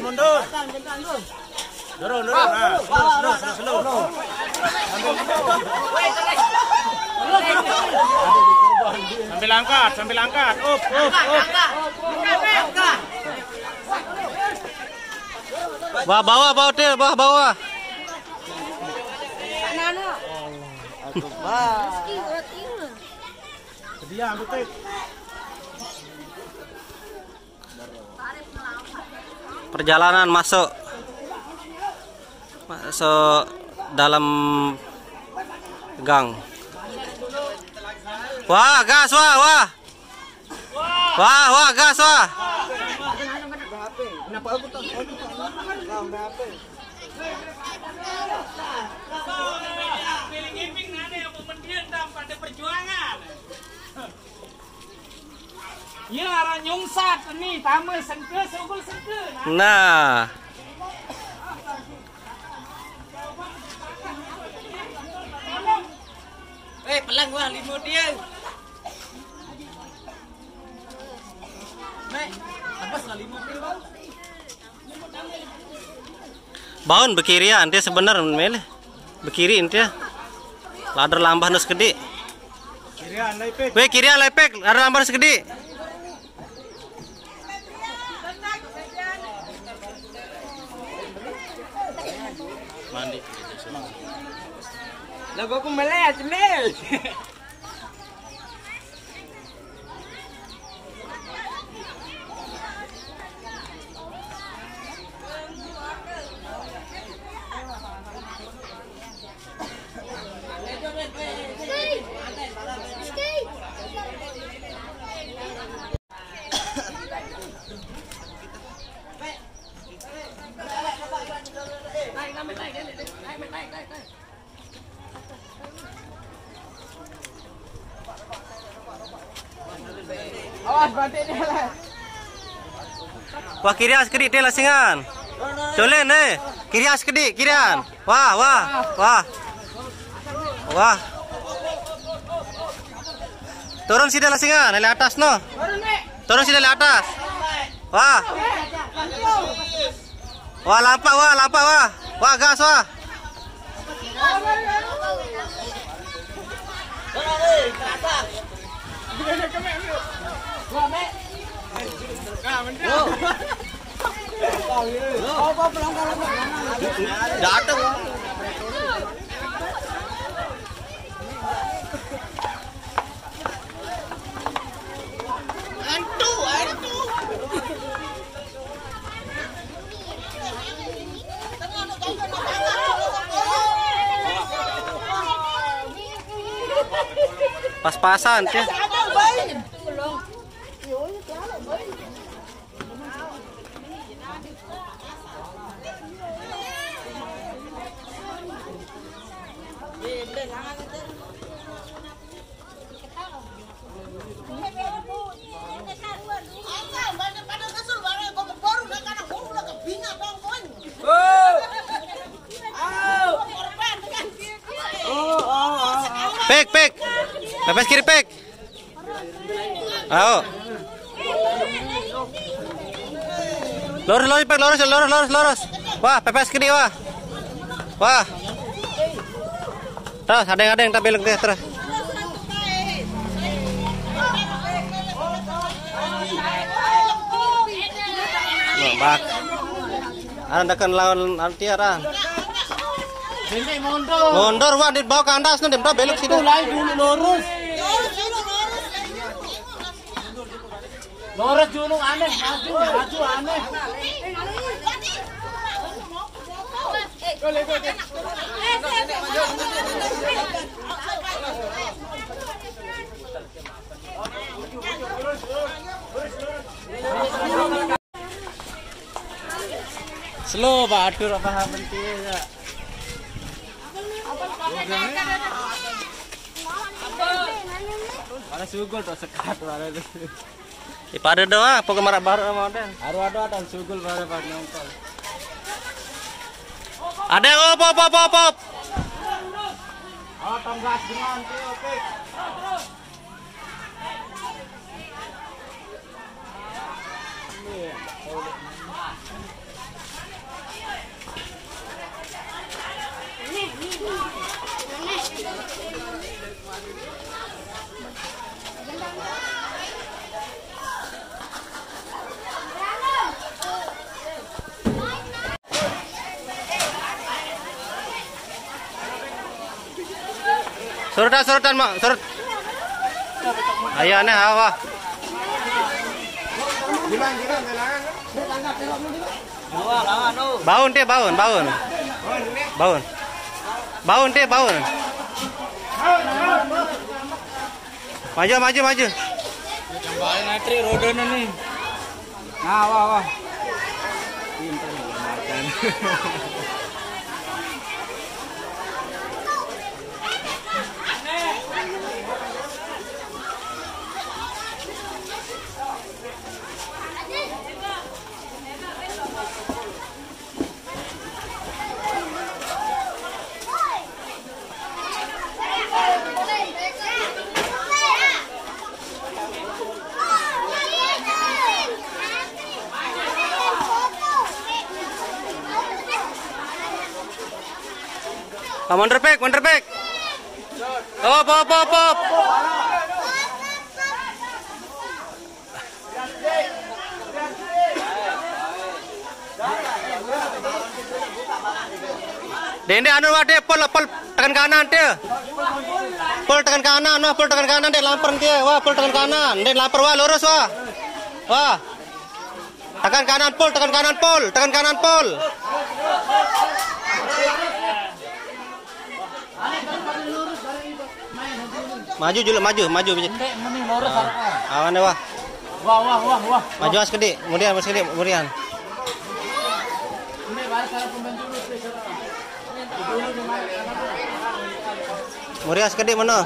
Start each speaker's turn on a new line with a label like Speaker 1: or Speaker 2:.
Speaker 1: Mundur. Dorong. Slow. Sambil angkat. Up.
Speaker 2: Bawah, Til, bawah.
Speaker 1: Dia ambil tek.
Speaker 2: Perjalanan masuk dalam gang. Wah, gas, wah, gas, wah.
Speaker 1: Kenapa aku tak?
Speaker 3: Ya, arah nyungsat ni, tama sengke, sungguh sengke.
Speaker 2: Nah.
Speaker 3: Pelang wah limo dia. Nek, apa salah limo dia?
Speaker 2: Baun bekiri ya, dia sebenar mele. Bekiri dia. Ladar lambah nus gede. Kirian lepek, ladar lambah nus gede.
Speaker 1: Mandi.
Speaker 3: Lagu aku melek, Mel. Awas batik dia lah.
Speaker 2: Wah, kirian sekedik dia lasingan. Colen kirian sekedik, kirian. Wah. Turun sini lasingan, dari atas no. Turun sini dari atas. Wah, lampak, wah, gas, wah. Datang.
Speaker 3: Antu.
Speaker 2: Pas-pasan ya. Pek. Pepes kiri pek. Ayo. Lurus. Wah, pepes kiri wah. Terus ada yang tak belok terus. Bak. Andakan lawan antiaran. Mundur wah di bawah kandas nih, dia belok sini.
Speaker 3: Lurus dulu aneh, maju aneh.
Speaker 2: Slow Pak atur apa pentingnya.
Speaker 1: Ada sugul tuh sekat ada.
Speaker 2: Ipada doang, pokok marak baru model.
Speaker 1: Ada sugul pada nyongkol.
Speaker 2: Ada yang op.
Speaker 1: Oh, tonggas dengan oke.
Speaker 2: Surutan mak, surut. Ayo aneh hawa. Baun teh baun. Baun teh baun. Maju.
Speaker 3: Kembali natri rodona nih. Nah, wah.
Speaker 1: Pintar nih makan.
Speaker 2: Mundur pek. Op. Dende anu wade pol tekan kanan dia. Pol tekan kanan deh lamper dia. Wah, pol tekan kanan. Deh lamper wah lurus wah. Wah. Tekan kanan pol. Maju.
Speaker 3: Mending lurus
Speaker 2: Awan deh wah.
Speaker 3: Wah.
Speaker 2: Maju mas gede, kemudian.
Speaker 3: Ini baru cara pembantu lu.
Speaker 2: Kemudian segede mana?